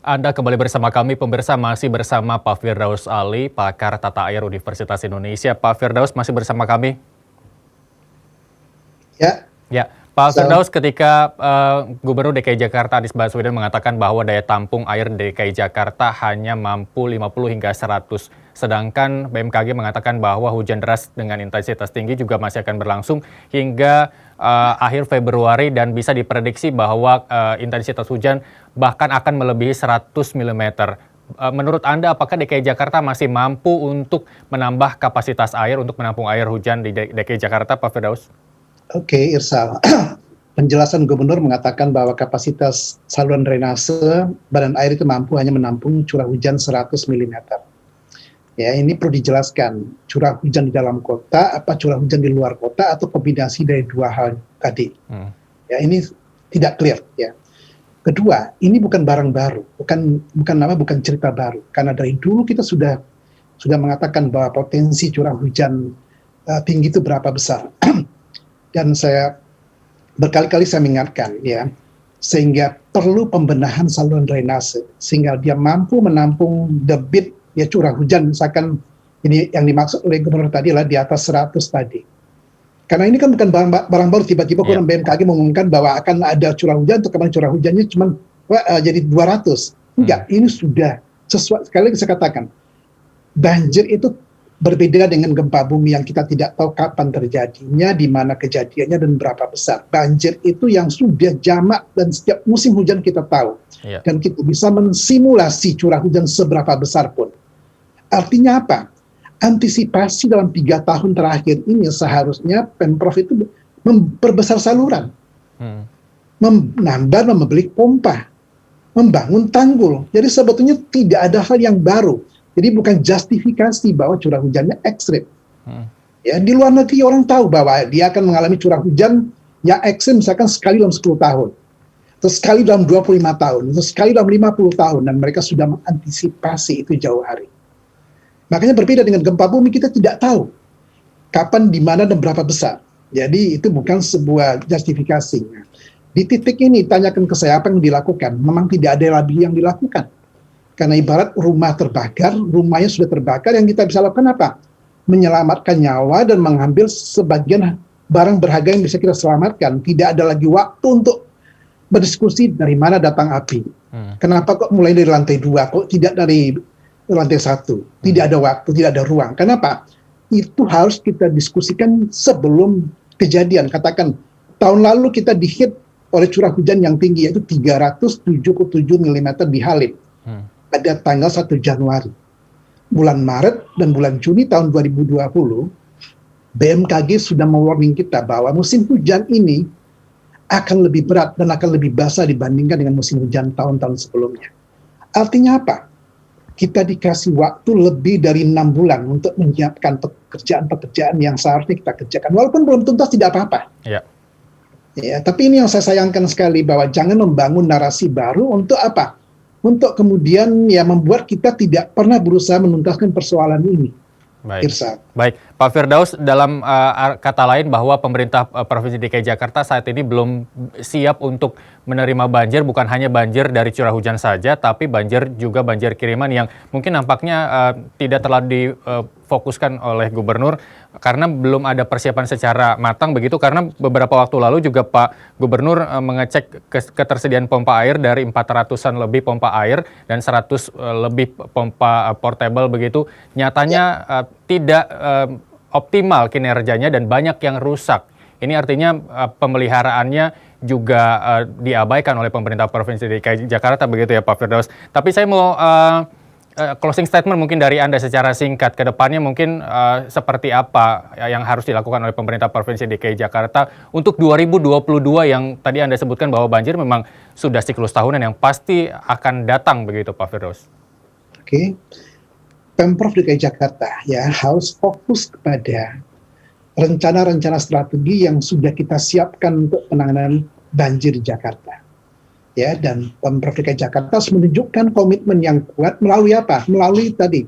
Anda kembali bersama kami, pemirsa, masih bersama Pak Firdaus Ali, pakar tata air Universitas Indonesia. Pak Firdaus masih bersama kami. Ya, Ya, Pak so, Firdaus, ketika Gubernur DKI Jakarta Anies Baswedan mengatakan bahwa daya tampung air DKI Jakarta hanya mampu 50 hingga 100, sedangkan BMKG mengatakan bahwa hujan deras dengan intensitas tinggi juga masih akan berlangsung hingga akhir Februari dan bisa diprediksi bahwa intensitas hujan bahkan akan melebihi 100 mm. Menurut Anda, apakah DKI Jakarta masih mampu untuk menambah kapasitas air untuk menampung air hujan di DKI Jakarta, Pak Firdaus? oke, Irsal. Penjelasan Gubernur mengatakan bahwa kapasitas saluran drainase badan air itu mampu hanya menampung curah hujan 100 mm. Ya, ini perlu dijelaskan, curah hujan di dalam kota, apa curah hujan di luar kota, atau kombinasi dari dua hal tadi. Ya, ini tidak clear. Ya. Kedua, ini bukan barang baru, bukan cerita baru, karena dari dulu kita sudah mengatakan bahwa potensi curah hujan tinggi itu berapa besar. Dan saya berkali-kali saya mengingatkan, ya, sehingga perlu pembenahan saluran drainase sehingga dia mampu menampung debit, ya, curah hujan. Misalkan ini yang dimaksud oleh Gubernur tadi adalah di atas 100 tadi. Karena ini kan bukan barang baru, tiba-tiba kurang BMKG mengumumkan bahwa akan ada curah hujan, untuk kemarin curah hujannya cuma jadi 200. Enggak, ini sudah sesuai. Sekali lagi saya katakan, banjir itu berbeda dengan gempa bumi yang kita tidak tahu kapan terjadinya, di mana kejadiannya, dan berapa besar. Banjir itu yang sudah jamak dan setiap musim hujan kita tahu. Dan kita bisa mensimulasi curah hujan seberapa besar pun. Artinya apa? Antisipasi dalam 3 tahun terakhir ini seharusnya Pemprov itu memperbesar saluran. Menambah, membeli pompa, membangun tanggul. Jadi sebetulnya tidak ada hal yang baru. Jadi bukan justifikasi bahwa curah hujannya ekstrim. Ya, di luar negeri orang tahu bahwa dia akan mengalami curah hujan yang ekstrim misalkan sekali dalam 10 tahun. Terus sekali dalam 25 tahun. Terus sekali dalam 50 tahun. Dan mereka sudah mengantisipasi itu jauh hari. Makanya berbeda dengan gempa bumi, kita tidak tahu kapan, di mana, dan berapa besar. Jadi itu bukan sebuah justifikasi. Di titik ini, tanyakan ke saya apa yang dilakukan. Memang tidak ada lagi yang dilakukan. Karena ibarat rumah terbakar, rumahnya sudah terbakar, yang kita bisa lakukan apa? Menyelamatkan nyawa dan mengambil sebagian barang berharga yang bisa kita selamatkan. Tidak ada lagi waktu untuk berdiskusi dari mana datang api. Kenapa kok mulai dari lantai 2, kok tidak dari lantai 1? Tidak ada waktu, tidak ada ruang. Kenapa? Itu harus kita diskusikan sebelum kejadian. Katakan, tahun lalu kita dihit oleh curah hujan yang tinggi, yaitu 377 mm di Halim. Pada tanggal 1 Januari. Bulan Maret dan bulan Juni tahun 2020, BMKG sudah mewarning kita bahwa musim hujan ini akan lebih berat dan akan lebih basah dibandingkan dengan musim hujan tahun-tahun sebelumnya. Artinya apa? Kita dikasih waktu lebih dari 6 bulan untuk menyiapkan pekerjaan-pekerjaan yang seharusnya kita kerjakan. Walaupun belum tuntas, tidak apa-apa. Ya, tapi ini yang saya sayangkan sekali, bahwa jangan membangun narasi baru untuk apa? Untuk kemudian ya membuat kita tidak pernah berusaha menuntaskan persoalan ini. Baik, Pak Firdaus, dalam kata lain bahwa pemerintah Provinsi DKI Jakarta saat ini belum siap untuk menerima banjir, bukan hanya banjir dari curah hujan saja, tapi banjir juga banjir kiriman yang mungkin nampaknya tidak terlalu difokuskan oleh Gubernur karena belum ada persiapan secara matang begitu, karena beberapa waktu lalu juga Pak Gubernur mengecek ketersediaan pompa air dari 400-an lebih pompa air dan 100 lebih pompa portable begitu. Nyatanya tidak optimal kinerjanya dan banyak yang rusak. Ini artinya pemeliharaannya juga diabaikan oleh pemerintah Provinsi DKI Jakarta begitu ya Pak Firdaus. Tapi saya mau closing statement mungkin dari Anda secara singkat, ke depannya mungkin seperti apa yang harus dilakukan oleh pemerintah Provinsi DKI Jakarta untuk 2022 yang tadi Anda sebutkan bahwa banjir memang sudah siklus tahunan yang pasti akan datang begitu Pak Firdaus. Oke. Pemprov DKI Jakarta ya harus fokus kepada rencana-rencana strategi yang sudah kita siapkan untuk penanganan banjir di Jakarta. Ya, dan Pemprov DKI Jakarta harus menunjukkan komitmen yang kuat melalui apa? Melalui tadi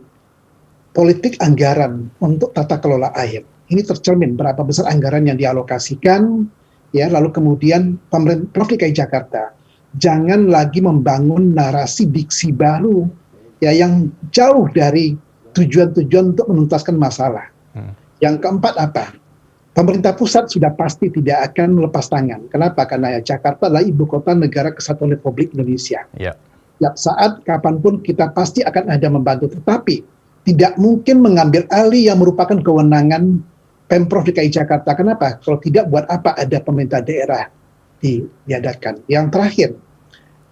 politik anggaran untuk tata kelola air. Ini tercermin berapa besar anggaran yang dialokasikan, ya, lalu kemudian Pemprov DKI Jakarta jangan lagi membangun narasi diksi baru ya yang jauh dari tujuan-tujuan untuk menuntaskan masalah. Yang keempat apa? Pemerintah pusat sudah pasti tidak akan melepas tangan. Kenapa? Karena ya Jakarta adalah ibu kota negara kesatuan Republik Indonesia. Tiap saat, kapanpun kita pasti akan ada membantu. Tetapi tidak mungkin mengambil alih yang merupakan kewenangan Pemprov DKI Jakarta. Kenapa? Kalau tidak, buat apa ada pemerintah daerah diadakan? Yang terakhir,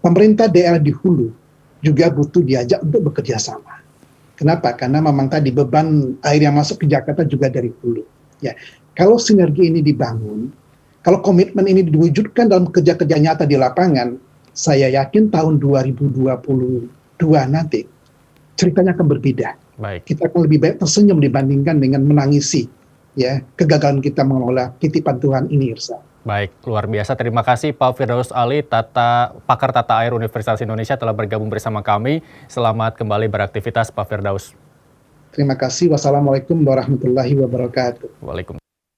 pemerintah daerah di hulu juga butuh diajak untuk bekerja sama. Kenapa? Karena memang tadi beban air yang masuk ke Jakarta juga dari hulu. Ya, kalau sinergi ini dibangun, kalau komitmen ini diwujudkan dalam kerja-kerja nyata di lapangan, saya yakin tahun 2022 nanti ceritanya akan berbeda. Kita akan lebih baik tersenyum dibandingkan dengan menangisi ya kegagalan kita mengelola titipan Tuhan ini, Irsa. Baik, luar biasa. Terima kasih Pak Firdaus Ali, pakar tata air Universitas Indonesia telah bergabung bersama kami. Selamat kembali beraktivitas Pak Firdaus. Terima kasih. Wassalamualaikum warahmatullahi wabarakatuh. Waalaikumsalam.